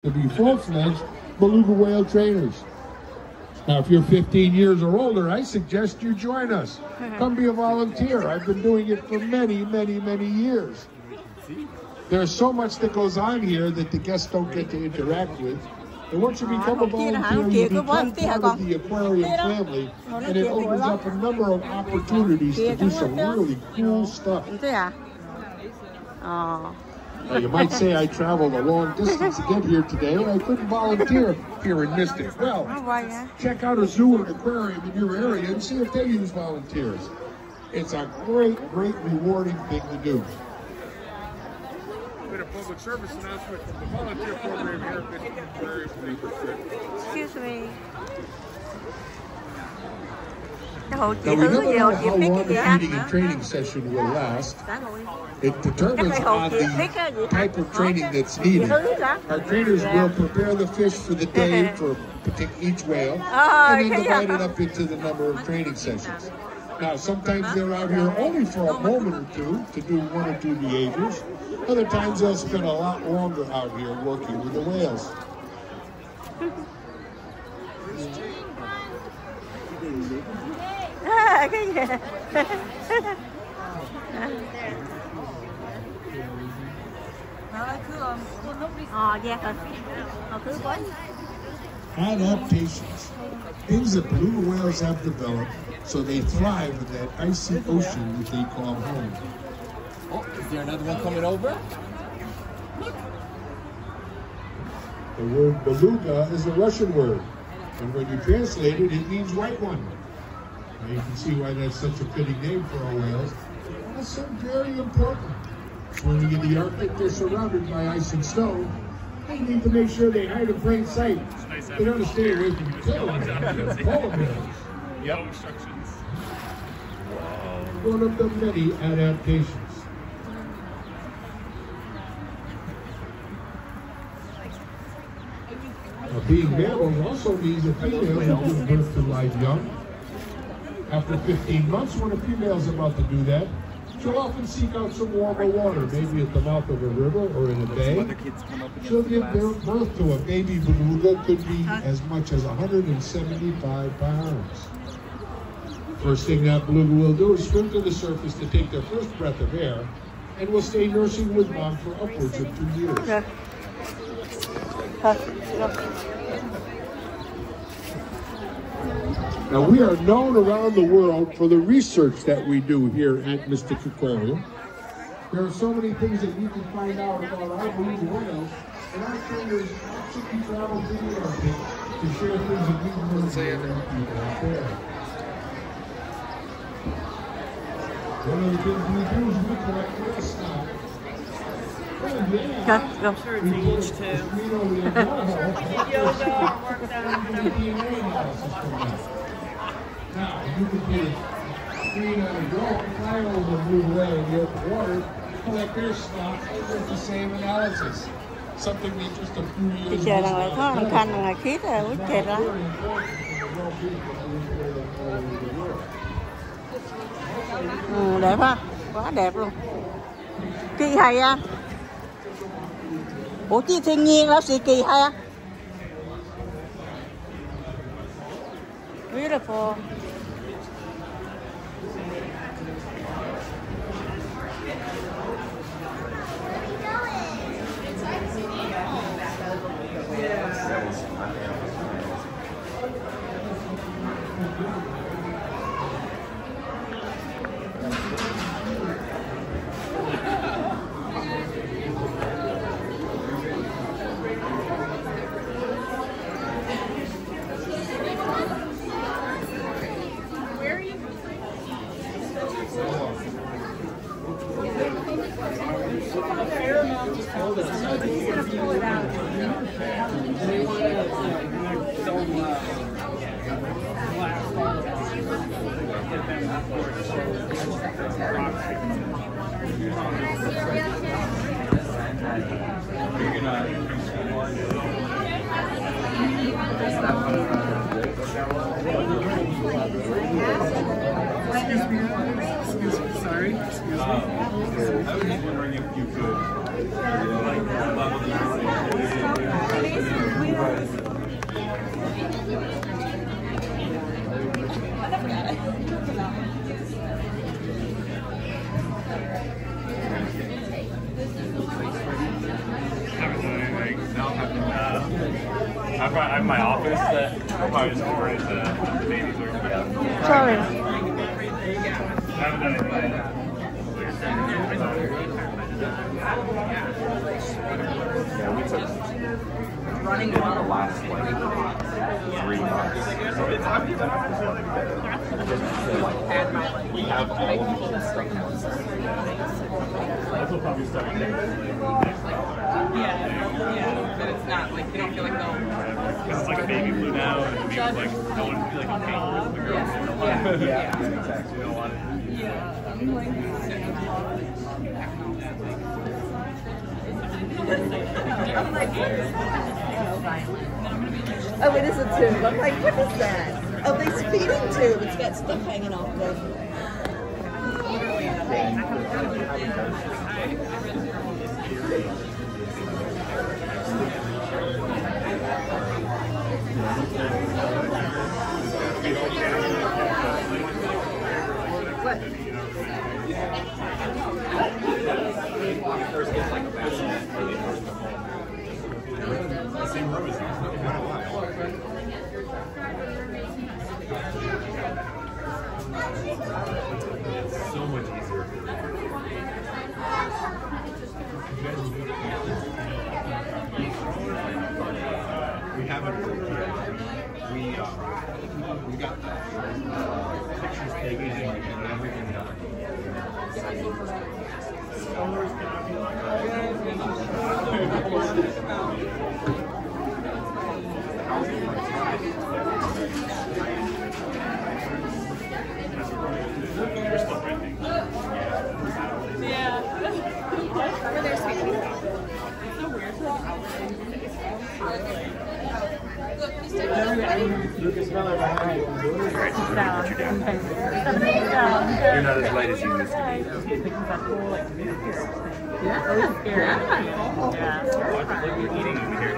to be full-fledged beluga whale trainers. Now, if you're 15 years or older, I suggest you join us. Come be a volunteer. I've been doing it for many, many, many years. There's so much that goes on here that the guests don't get to interact with. And once you become a volunteer, you become part of the aquarium family, and it opens up a number of opportunities to do some really cool stuff. Now, you might say I traveled a long distance to get here today, and I couldn't volunteer here in Mystic. Well, check out a zoo or an aquarium in your area and see if they use volunteers. It's a great, great rewarding thing to do. A public service announcement from the volunteer program here at Mystic Aquarium. Excuse me. Now, we never know how long the feeding and training session will last. It determines on the type of training that's needed. Our trainers will prepare the fish for the day for each whale, and then divide it up into the number of training sessions. Now, sometimes they're out here only for a moment or two to do one or two behaviors. Other times they'll spend a lot longer out here working with the whales. Adaptations. Things that beluga whales have developed so they thrive in that icy ocean that they call home. Oh, is there another one coming over? The word beluga is a Russian word, and when you translate it, it means white one. Now you can see why that's such a fitting name for our whales. And also very important. Swimming in the Arctic, they're surrounded by ice and snow. They need to make sure they hide in plain sight. They don't stay away from polar bears. Yep. Instructions. One of the many adaptations. Now, being mammals also means that females will give birth to live young. After 15 months, when a female's about to do that, she'll often seek out some warmer water, maybe at the mouth of a river or in a bay. She'll give birth to a baby beluga, could be as much as 175 pounds. First thing that beluga will do is swim to the surface to take their first breath of air, and will stay nursing with mom for upwards of 2 years. Now, we are known around the world for the research that we do here at Mystic Aquarium. There are so many things that we can find out about our beluga whales, and our trainers actually travel to the Arctic to share things that we learn from people out there. One of the things we do is we collect whale stock. Go. Sure, it's age too. Now, you can put a screen on a drone, fly over the blue whale in the open water, collect their stock, and do the same analysis. Something that just a few years Trời là người có thằng Khanh là người khiết rồi, quýt kẹt lắm. Đẹp ha, quá đẹp luôn. Kỳ hay à. Ủa chứ thiên nhiên là gì kỳ hay à. Beautiful. Sorry, excuse me. I was wondering if you could I have my office that I'll probably just convert it to baby blue. Sorry. I haven't done anything. Yeah, we took running in the last like 3 months. So it's after that. So like we have all of the stuff once. That's what probably starting next. Yeah, but it's not like you don't feel like Because it's like a baby blue now, and it feels like no one feel like you can't with the girls. Yeah, exactly. You don't want it. Oh, it is a tube. I'm like, what is that? Oh, this feeding tube. It's got stuff hanging off of it. So much easier. We haven't we got pictures taken and everything done. You're still renting. You're not as light as you used to be. You're eating over here.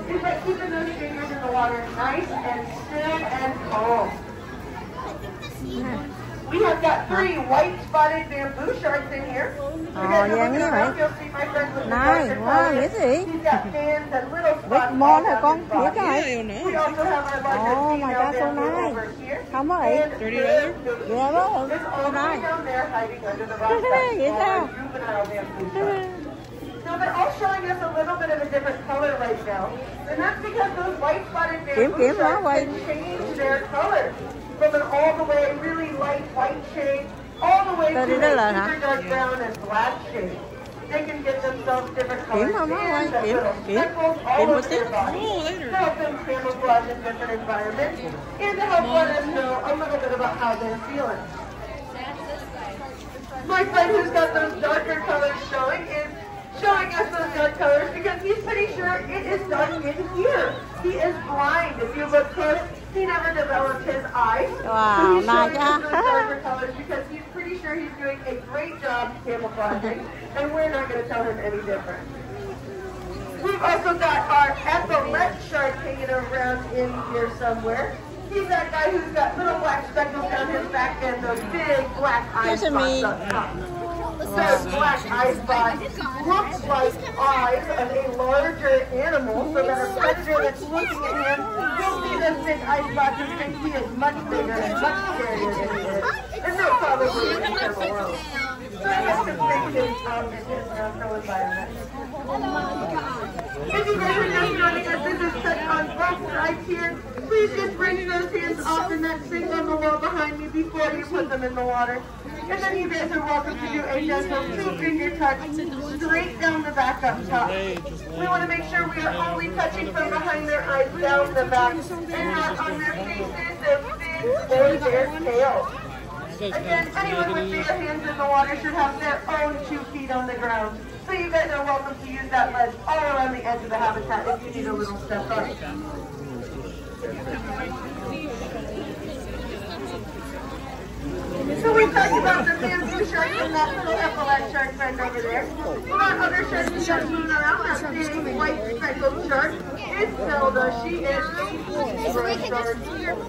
It's like keeping those fingers in the water nice and still and calm. We have got 3 white-spotted bamboo sharks in here. Dạ nghe vậy. Này, wow, nghĩa gì? Big Mon hả con? Nghĩa cái này. Oh my god, so nice. How much? $30. Yeah, bro. So nice. Vậy sao? So they're all showing us a little bit of a different color right now. And that's because those white-spotted bamboo sharks can change their color. From an all the way really light white shade, all the way to a super dark brown and black shade. They can get themselves different colors and little speckles all over their body to help them camouflage in different environments and to help let us know a little bit about how they're feeling. My friend who's got those darker colors showing is showing us those dark colors because he's pretty sure it is dark in here. He is blind. If you look close, he never developed his eyes. Wow, so he's showing us those darker colors because he's pretty sure he's doing a great job camouflaging, and we're not going to tell him any different. We've also got our epaulet shark hanging around in here somewhere. He's that guy who's got little black speckles down his back and those big black eye spots up top. Those black eye spots looks like eyes of a larger animal, so that a predator that's looking at him will see those big eye spots and think he is much bigger and much scarier than he is. And they'll probably leave him alone. So he has to think things out in his natural environment. If you guys are just joining us, this is touch on both sides here. Please just bring those hands off in that sink on the wall behind me before you put them in the water. And then you guys are welcome to do a gentle 2-finger touch straight down the back up top. We want to make sure we are only touching from behind their eyes down the back and not on their faces, their fins, or their tails. Again, anyone with bare hands in the water should have their own 2 feet on the ground. So you guys are welcome to use that ledge all around the edge of the habitat if you need a little step up. So we talked about the bamboo shark and that little epaulet shark friend over there. Well, that other shark we got moving around, that big white speckled shark, is Zelda. She is a zebra shark.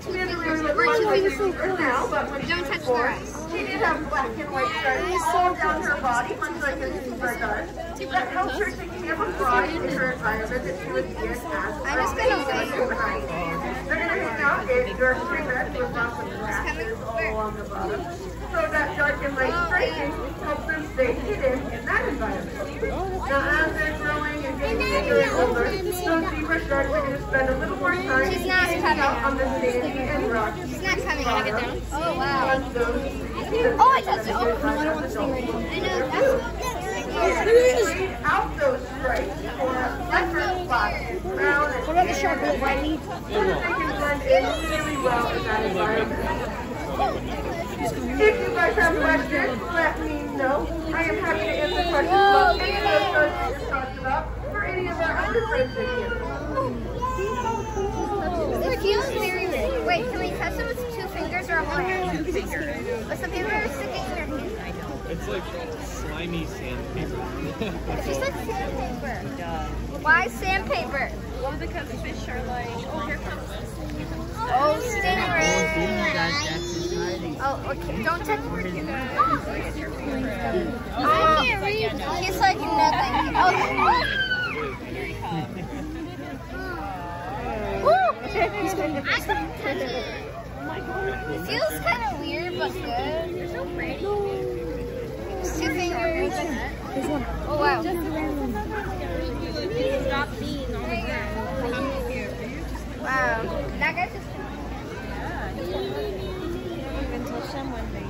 She didn't really look like her now, but when she was born, she did have black and white stripes all down her body, much like a zebra does. That helps her to camouflage in her environment that she would be in as overnight. They're going to hang out in your cigarette with lots of scratches all along the bottom. So that dark and light striping helps them stay hidden in that environment. Now as they're growing and getting bigger and older, those zebra sharks are going to spend a little more time hanging out on the sandy and rocky She's not coming. Can I get down? Oh, wow. on those Oh, I touched it. Oh, I don't want to stay right now. I know. Breed out those stripes for leopard spots, brown and What about the shark with white meat? so that they can blend in really well in that environment. If you guys have questions, let me know. I am happy to answer questions about any of those sharks that you're talking about or any of our other friends in here. It feels very weird. Wait, can we touch it with 2 fingers or a whole hand? 2 fingers. What's the paper sticking in your hand? It's like slimy sandpaper. It's just like sandpaper. Why sandpaper? Well, because fish are like, oh, here comes Oh, stingray. Oh, okay. Don't touch it. I can't read. It's like nothing. Oh. Woo! I couldn't touch it. It feels kind of weird, but good. You're so pretty. 2 fingers. Oh, wow. stop being on the ground. Wow. That guy's just... Until someone made.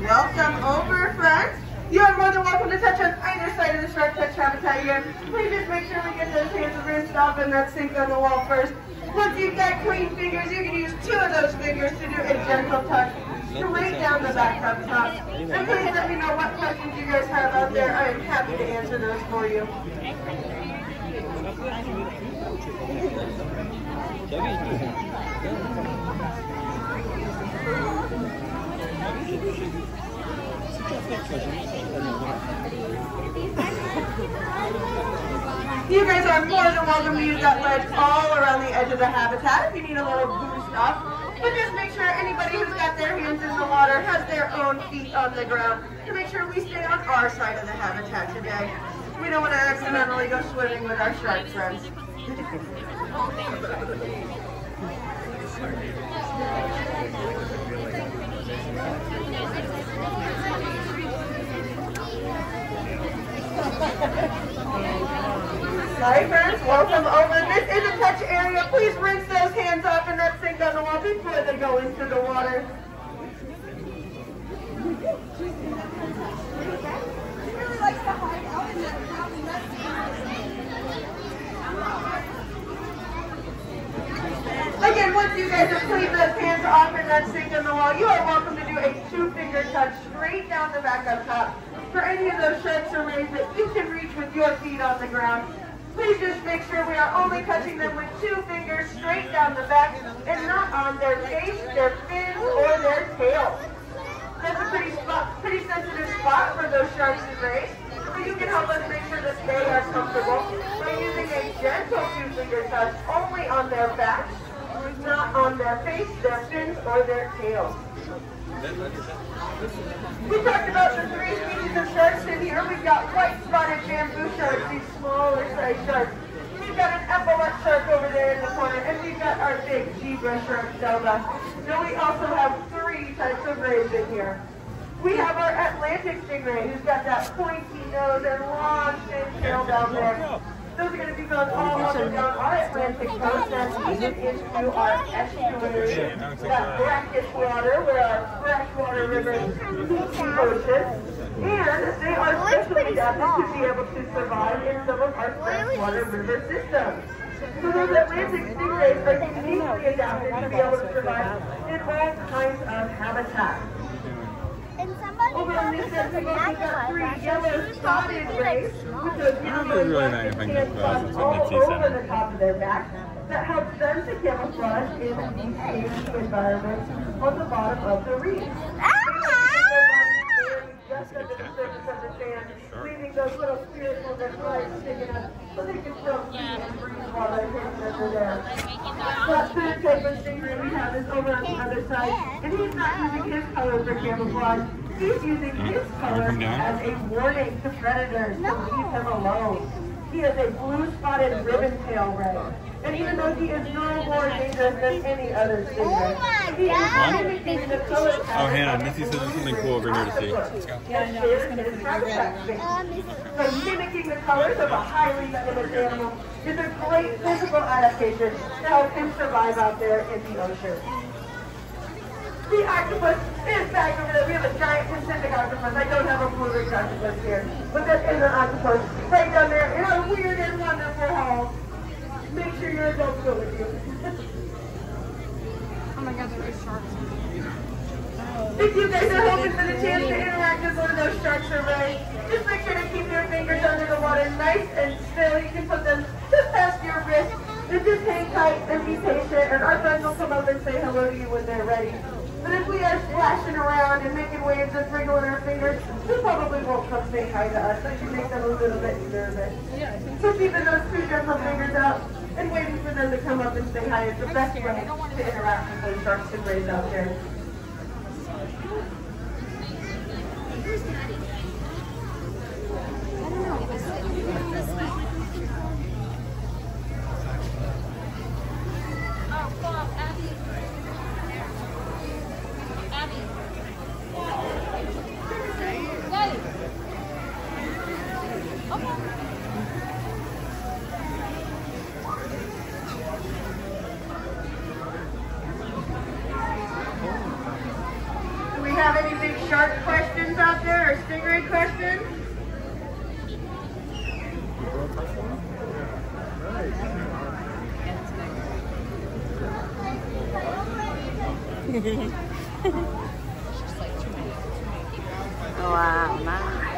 Welcome over, friends. You are more than welcome to touch on either side of the shark touch habitat here. Please just make sure we get those hands rinsed off in that sink on the wall first. Once you've got clean fingers, you can use 2 of those fingers to do a gentle touch straight down the back up top. And please let me know what questions you guys have out there. I am happy to answer those for you. You guys are more than welcome to use that ledge all around the edge of the habitat if you need a little boost up. But just make sure anybody who's got their hands in the water has their own feet on the ground to make sure we stay on our side of the habitat today. We don't want to accidentally go swimming with our shark friends. Hi friends, welcome over. This is a touch area. Please rinse those hands off in that sink on the wall before they go into the water. She really likes to hide out in that common Again, once you guys have cleaned those hands off in that sink on the wall, you are welcome to do a 2-finger touch straight down the back up top. For any of those sharks or rays that you can reach with your feet on the ground, please just make sure we are only touching them with 2 fingers straight down the back and not on their face, their fins, or their tails. That's a pretty sensitive spot for those sharks and rays, so you can help us make sure that they are comfortable by using a gentle 2-finger touch only on their backs, not on their face, their fins, or their tails. We talked about the 3 species of sharks in here. We've got white spotted bamboo sharks, these smaller size sharks. We've got smart shark over there in the corner, and we've got our big zebra shark Zelda. Then we also have 3 types of rays in here. We have our Atlantic stingray, who's got that pointy nose and long thin tail down there. Those are going to be found all up and down our Atlantic coast and even into our estuary, that brackish water where our freshwater rivers meet the ocean. And they are specially adapted to be able to survive in some of our freshwater river systems. So those Atlantic stingrays are uniquely adapted to be able to survive in all kinds of habitats. Over on this end, we've got 3 yellow spotted rays with those yellow and spots all over the top of their back that helps them to camouflage in the cagey environment on the bottom of the reef. Just under the surface of the sand, leaving those little spiracles that fly sticking up so they can still see and breathe while they're hidden under there. That third type of stingray we have is over on the other side, and he's not using his color for camouflage. He's using his color as a warning to predators to leave him alone. He is a blue-spotted ribbon-tail ray. And even though he is no more dangerous than any other stingray, he is mimicking the color pattern. Oh, Hannah, Missy said there's something cool over here to see. Yeah, no, it's going to be so mimicking the colors of a highly venomous animal is a great physical adaptation to help him survive out there in the ocean. The octopus is back over there. We have a giant Pacific octopus. I don't have a blue ridge octopus here, but there is an octopus right down there in our weird and wonderful hall. Make sure your adults go with you. Oh my god, there are sharks. If you guys are hoping for the chance to interact with one of those sharks or rays, just make sure to keep your fingers under the water nice and still. You can put them just past your wrist and just hang tight and be patient, and our friends will come up and say hello to you when they're ready. But if we are splashing around and making waves and wriggling our fingers, they probably won't come say hi to us. That should make them a little bit nervous. So keeping those 2 gentle fingers out and waiting for them to come up and say hi is the best way to interact with those sharks and rays out there. Have any big shark questions out there or stingray questions? Wow, nice.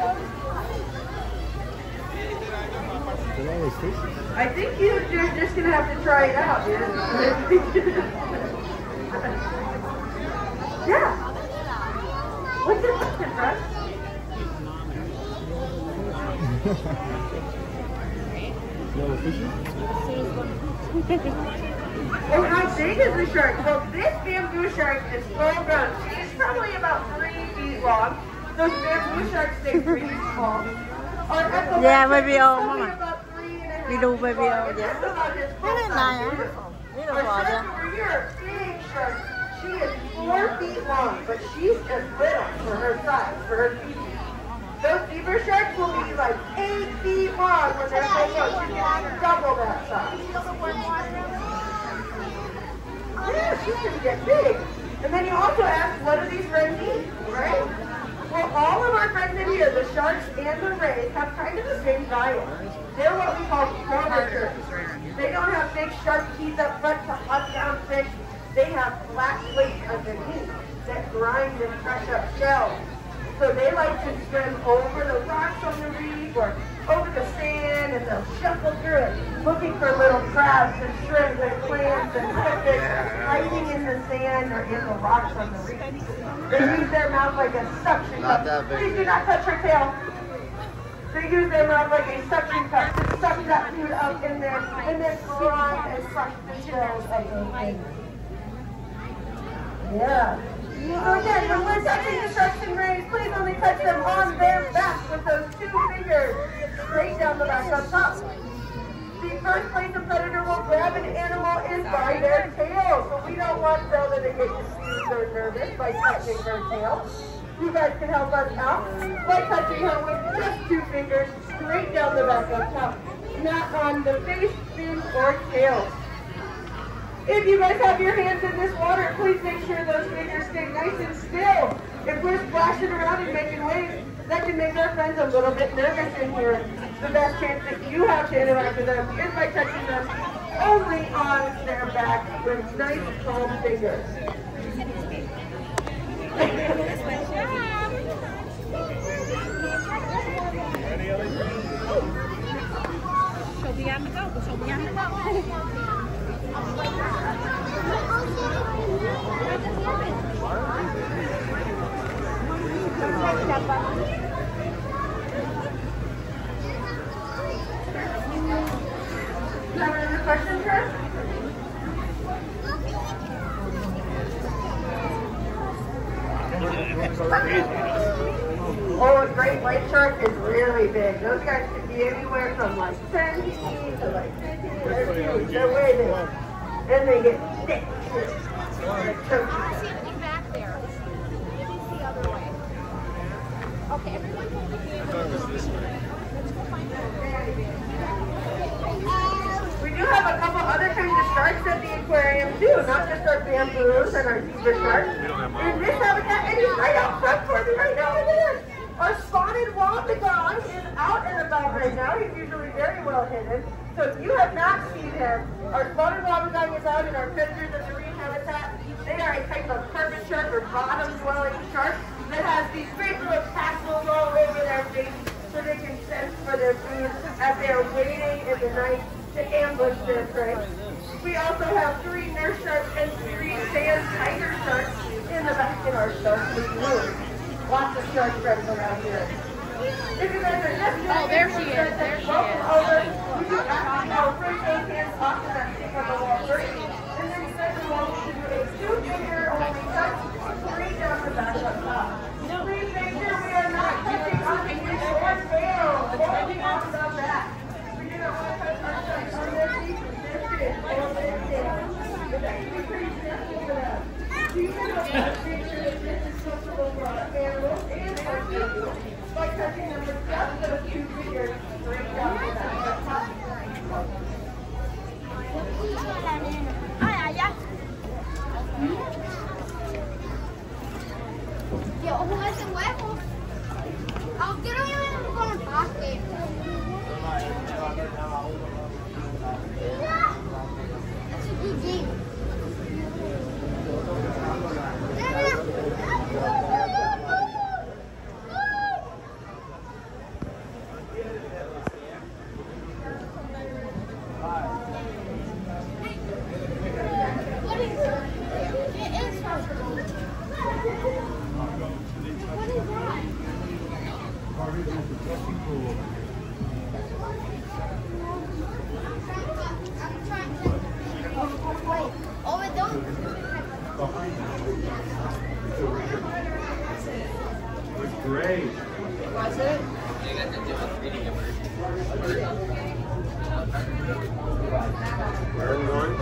I think you're just going to have to try it out, dude. Yeah. What's your question, Russ? Well, how big is the shark? Well, this bamboo shark is full grown. She's probably about 3 feet long. Those bamboo sharks stay pretty small. Yeah, video, Mama. About 3.5 Video, video, yeah. This Isn't it nice? Beautiful, Our shark yeah. over here, big shark. She is 4 feet long, but she's just little for her size, for her species. Those zebra sharks will be like 8 feet long when they're full grown. She's double that size. Yeah, she's going to get big. And then you also ask, what do these rays eat, right? Well, all of our friends in here, the sharks and the rays, have kind of the same diet. They're what we call foragers. They don't have big sharp teeth up front to hunt down fish. They have flat plates underneath that grind and crush up shells. So they like to swim over the rocks on the reef or over the sand, and they'll shuffle through it, looking for little crabs and shrimp and clams and fish hiding in the sand or in the rocks on the reef. They use their mouth like a suction cup. Please do not touch her tail. They use their mouth like a suction cup to suck that food up in there and then grind and crush the shells of those things. Yeah. So again, when we're touching the sharks and rays, please only touch them on their back with those 2 fingers straight down the back on top. The first place a predator will of an animal is by their tail. So we don't want Zelda to get confused or nervous by touching her tail. You guys can help us out by touching her with just 2 fingers straight down the back up top, not on the face, fin, or tail. If you guys have your hands in this water, please make sure those fingers stay nice and still. If we're splashing around and making waves, that can make our friends a little bit nervous in here. The best chance that you have to interact with them is by touching them only on their back with nice calm fingers. She'll be on the go. She'll be on the go. Have any questions, Chris? Oh, a great white shark is really big. Those guys can be anywhere from like 10 feet to like 15. They're huge. They're way big. And they get thick. I don't see anything back there. It's the other way. Okay, everyone hold the camera. Let's go find out. We do have a couple other kinds of sharks at the aquarium too, not just our bamboos and our zebra sharks. In this habitat, and he's right out front for me right now, look at this. Our spotted wobbegong is out and about right now. He's usually very well hidden. So if you have not seen him, our spotted wobbegong is out in our predators and marine habitat. They are a type of carpet shark or bottom-dwelling shark that has these great little tassels all over their face so they can sense for their food as they are waiting in the night to ambush their prey. We also have 3 nurse sharks and 3 sand tiger sharks in the back in our shark room. Lots of shark friends around here. If you guys are just there she is. There she is. Over, you can actually bring those hands off to that stick on the wall first. And then you guys are welcome to do a 2-finger only touch straight down the back up top. Please make sure we are not touching on the ears or tail, only off the back. We do not want to touch our sharks on their feet, their fin, or their tail. It's actually pretty simple for them. So you can help us make sure that this is comfortable for our animals and our people by touching them with just those 2 fingers straight down the back up top. Yo, who has the huevos? I'll get them con el basket. That's a good game. Great. Was it? You got to do a 3D immersion. Where are we going?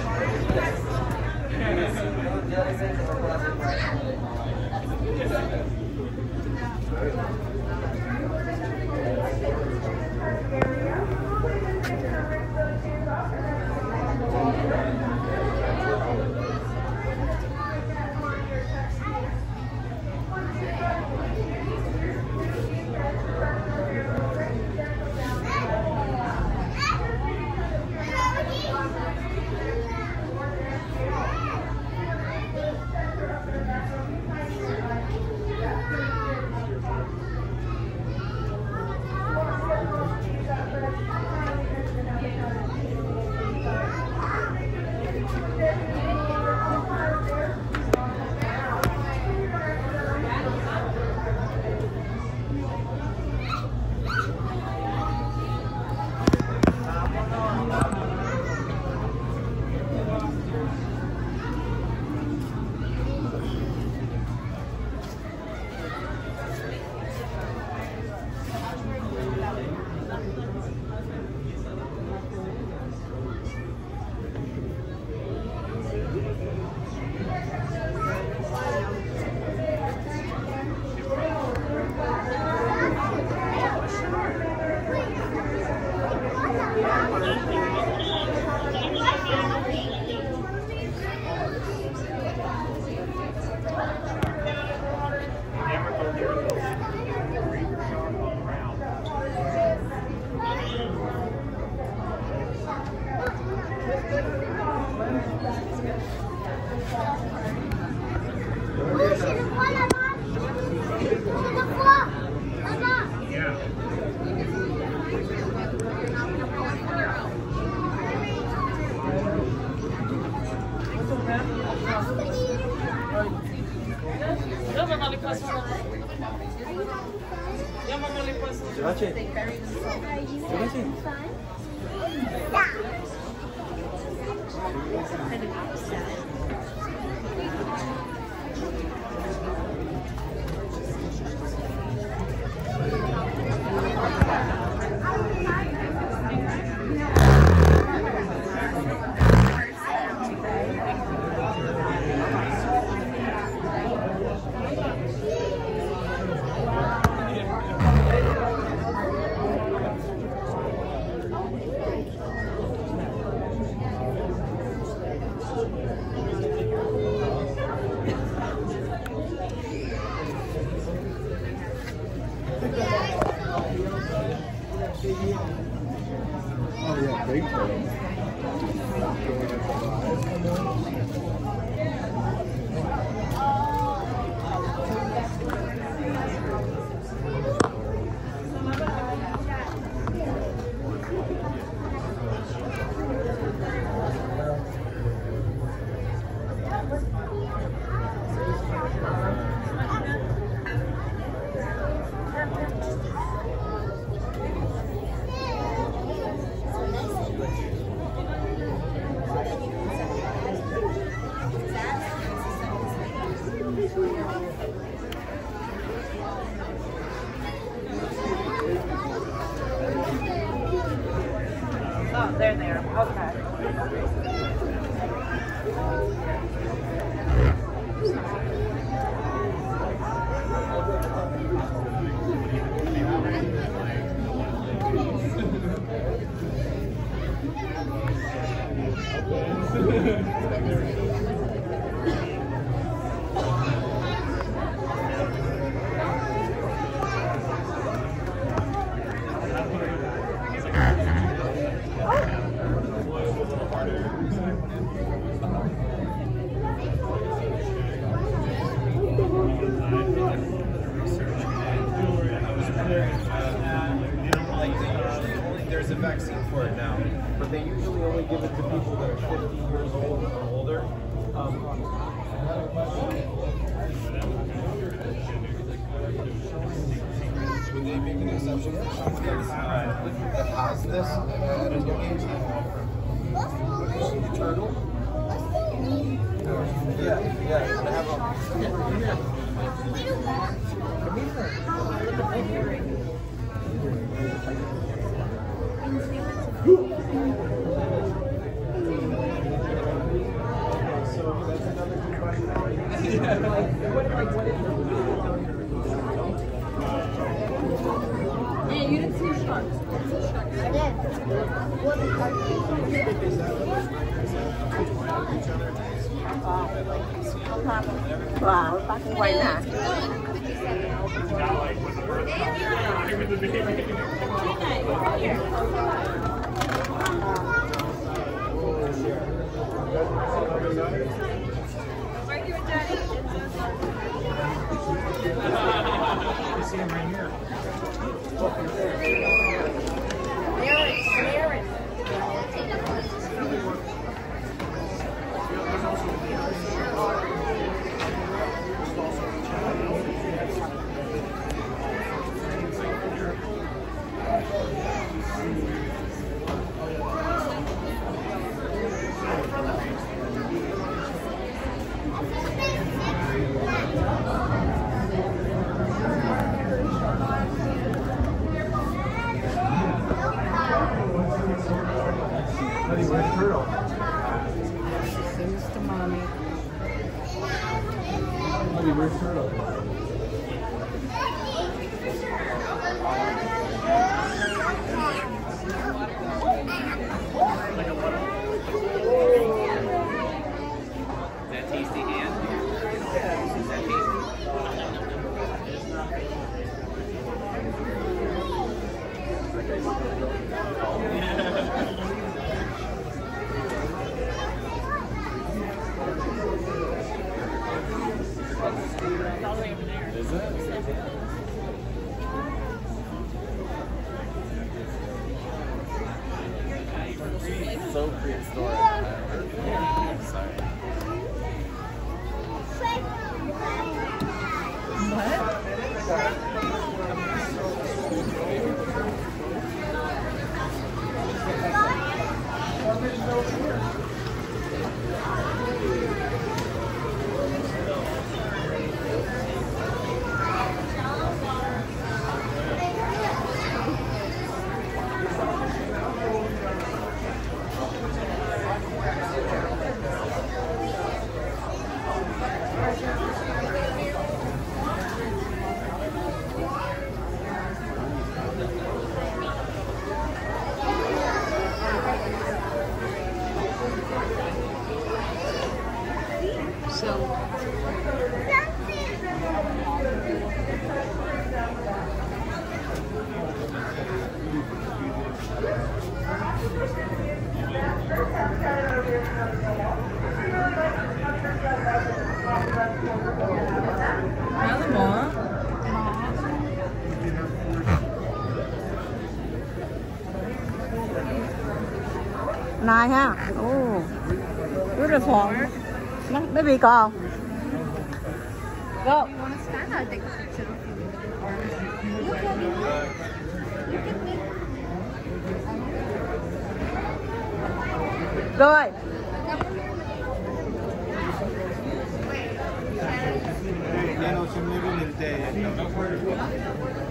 Oh yeah, big tail. Oh, they're there. Okay. There's a vaccine for it now, but they usually only give it to people that are 50 years old or older. Would they make an exception for someone that has this? Turtle? Yeah, it's gonna have a... Yeah, you didn't see sharks. I did. Wow, fucking quay nè. You see him right here. So prehistoric. Sorry. Nice, huh? Oh, beautiful. Baby, go. Go. You want to stand? I'll take a picture of you. Look at me. Look at me. Rồi.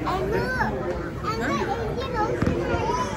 And look, and the Indian Ocean.